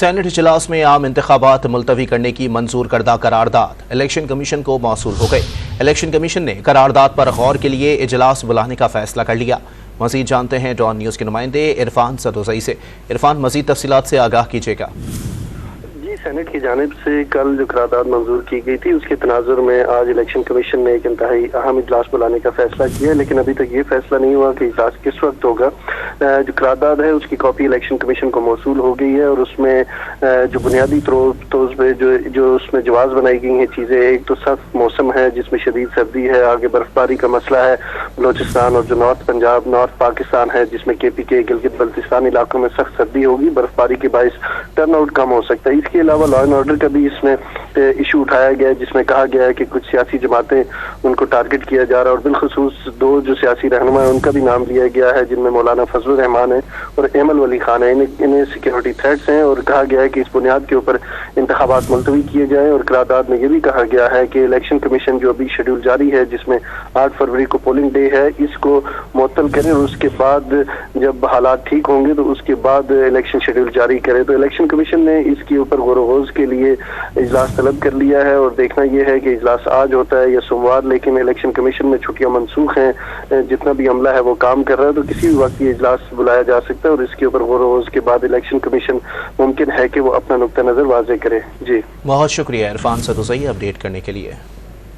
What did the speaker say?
Senate इजलास में आम इंतखाबात मुलतवी करने की मंजूर करदा करारदाद इलेक्शन कमीशन को मौसूल हो गई। इलेक्शन कमीशन ने करारदाद पर गौर के लिए इजलास बुलाने का फैसला कर लिया। मजीद जानते हैं डॉन न्यूज़ के नुमाइंदे इरफान सदोजई से। इरफान, मजीद तफसीलात से आगाह कीजिएगा। सेनेट की जानिब से कल जो करारदाद मंजूर की गई थी उसके तनाजुर में आज इलेक्शन कमीशन ने एक इंतहाई अहम इजलास बुलाने का फैसला किया, लेकिन अभी तक ये फैसला नहीं हुआ कि इजलास किस वक्त होगा। जो करारदाद है उसकी कॉपी इलेक्शन कमीशन को मौसूल हो गई है और उसमें जो बुनियादी तौर पे जो उसमें जवाब बनाई गई हैं चीज़ें, एक तो सख्त मौसम है जिसमें शदीद सर्दी है, आगे बर्फबारी का मसला है बलोचिस्तान और जो नॉर्थ पंजाब नॉर्थ पाकिस्तान है जिसमें KPK गिलगित बल्तिस्तान इलाकों में सख्त सर्दी होगी, बर्फबारी के बायस टर्न आउट कम हो सकता है। इसके अलावा लॉ एंड ऑर्डर का भी इसमें इशू उठाया गया है जिसमें कहा गया है कि कुछ सियासी जमातें उनको टारगेट किया जा रहा है और बिलखुसूस दो जो सियासी रहनुमा है उनका भी नाम लिया गया है जिनमें मौलाना फजलुर रहमान है और एमल वली खान है। इन्हें सिक्योरिटी थ्रेट्स हैं और कहा गया है कि इस बुनियाद के ऊपर इंतखाबात मुलतवी किए जाए। और करारदाद में यह भी कहा गया है कि इलेक्शन कमीशन जो अभी शेड्यूल जारी है जिसमें 8 फरवरी को पोलिंग डे है, इसको मुअत्तल करें और उसके बाद जब हालात ठीक होंगे तो उसके बाद इलेक्शन शेड्यूल जारी करें। तो इलेक्शन कमीशन ने इसके ऊपर गौर-ओ-गौज के लिए इजलास तलब कर लिया है और देखना यह है कि इजलास आज होता है या सोमवार, लेकिन इलेक्शन कमीशन में छुट्टियां मनसूख हैं, जितना भी अमला है वो काम कर रहा है, तो किसी भी वक्त ये इजलास बुलाया जा सकता है और इसके ऊपर गौर-ओ-गौज के बाद इलेक्शन कमीशन मुमकिन है कि वो अपना नुक्ता नजर वाज़ेह करे। जी, बहुत शुक्रिया इरफान सदोजई अपडेट करने के लिए।